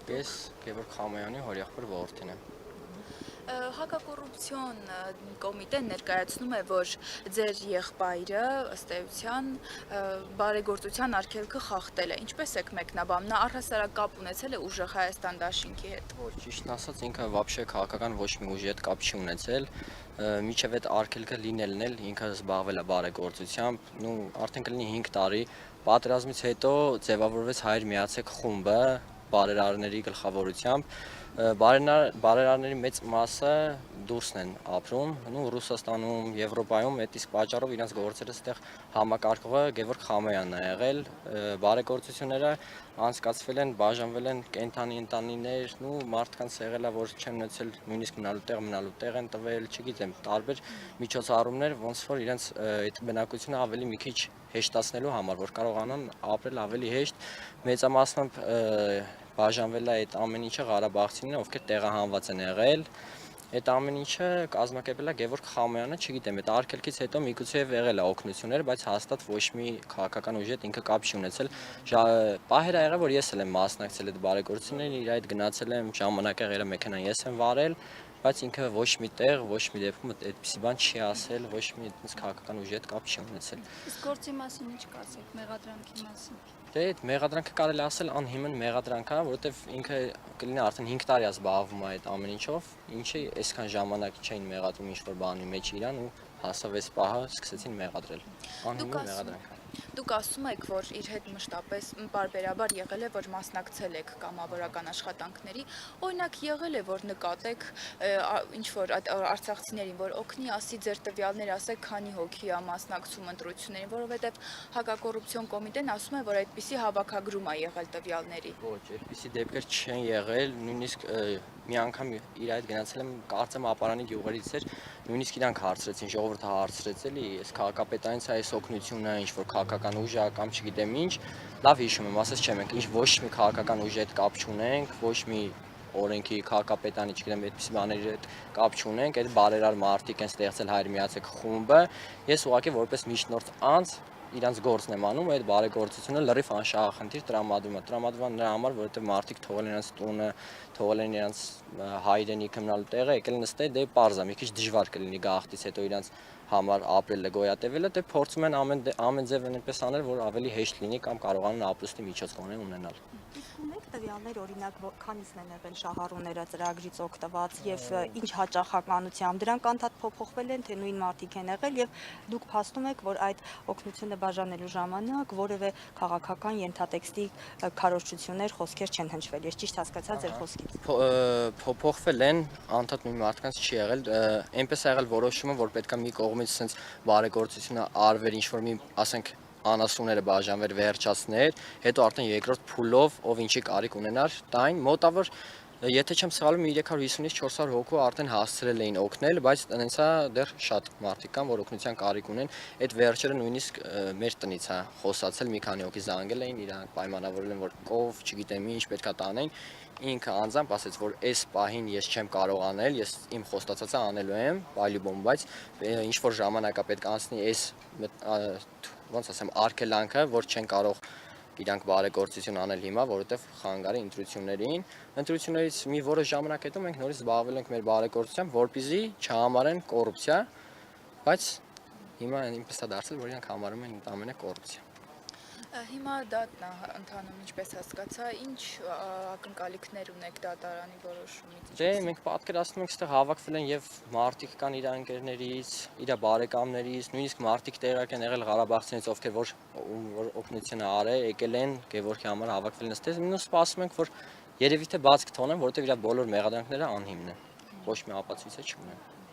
Ես Գևորգ Խամոյանի հորեղբոր որդին եմ։ Հակակոռուպցիոն կոմիտեն ներկայացնում է, որ ձեր եղբայրը ըստ էության բարեգործության արգելքը խախտել է։ Ինչպես եք մեկնաբանում, նա առհասարակ կապ ունեցել է ուժեղ Հայաստան դաշինքի հետ։ Ոչ, ճիշտն ասած ինքը вообще քաղաքական ոչ մի ուժի հետ կապ չի ունեցել։ Մինչև այդ արգելքը լինելն էլ ինքը զբաղվել է բարեգործությամբ, արդեն կլինի 5 տարի։ Պատերազմից հետո ձևավորվեց Հայեր միացեք խումբը բարերարների գլխավորությամբ։ Բարերարների մեծ մասը դուրսն են ապրում, Ռուսաստանում, Եվրոպայում, այդ իսկ պատճառով իրենց գործերը այդտեղ համակարգողը Գևորգ Խամոյանն է եղել։ Բարեգործությունները անցկացվել են, բաժանվել են կենթանի ընտանիներ, մարդկանց եղել է, որ չեն ունեցել նույնիսկ մնալու տեղ են տվել, չգիտեմ, տարբեր միջոցառումներ, ոնց որ իրենց այդ բնակությունը ավելի մի քիչ հեշտացնելու համար, որ կարողանան ապրել ավելի հեշտ, մեծամասամբ բաժանվել է այդ ամեն ինչը ղարաբաղցիներին, ովքեր տեղահանված են եղել։ Այդ ամեն ինչը կազմակերպել է Գևորգ Խամոյանը, չգիտեմ, այդ արգելքից հետո միգուցե եղել է օգնություններ, բայց հաստատ ոչ մի քաղաքական ուժի հետ ինքը կապ չի ունեցել։ Պահեր ա եղել, որ ես էլ եմ մասնակցել այդ բարեգործություններին, իր հետ գնացել եմ, ժամանակ եղել է մեքենան ես եմ վարել, բայց ինքը ոչ մի տեղ, ոչ մի դեպքում այդպիսի բան չի ասել, ոչ մի այդպես քաղաքական ուժի հետ կապ չի ունեցել։ Իսկ գործի մասին ինչ կասեք, մեղադրանքի մասին։ Դե այդ մեղադրանքը կարելի ասել անհիմն մեղադրանք է, որովհետև ինքը կլինի արդեն 5 տարի է զբաղվում այդ ամեն ինչով, ինչի այսքան ժամանակ չէին մեղադրում ինչ-որ բանի մեջ իրան ու հասավ այս պահը սկսեցին մեղադրել։ Անհիմն մեղադրանք է։ Դուք ասում եք, որ իր հետ մշտապես պարբերաբար եղել է, որ մասնակցել եք կամավորական աշխատանքների, օրինակ եղել է, որ նկատեք ինչ-որ արցախցիներին, որ օգնի, ասի ձեր տվյալներ, ասեք քանի հոգի է մասնակցում ընտրություններին, որովհետև հակակոռուպցիոն կոմիտեն ասում է, որ այդպիսի հավաքագրում է եղել տվյալների։ Ոչ, այդպիսի դեպքեր չեն եղել, նույնիսկ մի անգամ իր հետ գնացել եմ, կարծեմ ապարանի գյուղերից էր, նույնիսկ իրանք հարցրեցին, ժողովուրդը հարցրեց էլի, այս քաղաքապետարանից այս օգնությունը, ինչ որ քաղաքական ուժ է կամ չգիտեմ ինչ, լավ հիշում եմ, ասես չէ, մենք ինչ ոչ մի քաղաքական ուժի հետ կապ չունենք, ոչ մի օրենքի քաղաքապետարանի, չգիտեմ, այդպիսի բաների հետ կապ չունենք, այդ բարերար մարդիկ են ստեղծել Հայեր միացեք խումբը, ես ուղղակի որպես միջնորդ անձ իրանց գործն եմ անում, այդ բարեգործությունը լրիվ անշահախնդիր տրամադրվում է նրա համար, որովհետև մարդիկ թողել են իրենց տունը, թողել են իրենց հայրենիքը մնալու տեղը, եկել նստել, դե պարզ է, մի քիչ դժվար կլինի գաղթից հետո իրենց համար ապրելը, գոյատևելը, դե փորձում են ամեն ձև այնպես անել, որ ավելի հեշտ լինի կամ կարողանան ապրուստի միջոց գոնե ունենալ։ Իսկ ունեք տվյալներ, օրինակ, քանիսն են եղել շահառուները ծրագրից օգտված եւ ինչ հաճախականությամբ դրանք անդադ փոփոխվել են, թե նույն մարդիկ են եղել եւ դուք փաստում եք, որ այդ օգնությունը բաժանելու ժամանակ որևէ քաղաքական ենթատեքստի քարոզչություններ, խոսքեր չեն հնչվել։ Ես ճիշտ հասկացա ձեր խոսքից։ Փոփոխվել են, անդադ նույն մարդկանց չի եղել, այնպես է եղել որոշումը, որ պետքա մի կողմից sense բարեգործությունը արվեր, ինչ որ մի, ասենք, անասունները բաժանվեր, վերջացներ, հետո արդեն երկրորդ փուլով ով ինչի կարիք ունենար, տային մոտավոր եթե չեմ սխալվում 350-ից 400 հոգու արդեն հասցրել էին օգնել, բայց տնեցա դեռ շատ մարդիկ կան, որ օգնության կարիք ունեն, այդ վերջերը նույնիսկ մեր տնից է խոսացել, մի քանի հոգի զանգել էին, իրանք պայմանավորել են, որ կով, չգիտեմ ինչ պետքա տանեն, ինքը անձամբ ասեց, որ այս պահին ես չեմ կարող անել, ես իմ խոստացածը անելու եմ, պայլիբոմ, բայց ինչ որ ժամանակ է պետք անցնի այս ոնց ասեմ, արգելանքը, որ չեն կարող իրանք բարեգործություն անել հիմա, որովհետև խանգարի ընտրություններից մի որոշ ժամանակ հետո մենք նորից զբաղվել ենք մեր բարեգործությամբ, որպեսզի չհամարեն կոռուպցիա, բայց հիմա այնպես է դարձել, որ իրանք համարում են ընդամենը կոռուպցիա։ Հիմա դատն է ընթանում, ինչպես հասկացա, ինչ ակնկալիքներ ունեք դատարանի որոշումից։ Դե մենք պատկերացնում ենք, այստեղ հավաքվել են եւ մարդիկ կան իր ընկերներից, իր բարեկամներից, նույնիսկ մարդիկ տեղակ են եղել Ղարաբաղցիներից, ովքեր որ օգնությունը արել, եկել են Գևորգի համար հավաքվել նստել, մենք սպասում ենք, որ երևի թե բաց կթողնեն, որովհետեւ իր բոլոր մեղադրանքները անհիմն են։ Ոչ մի ապացույց չունեն։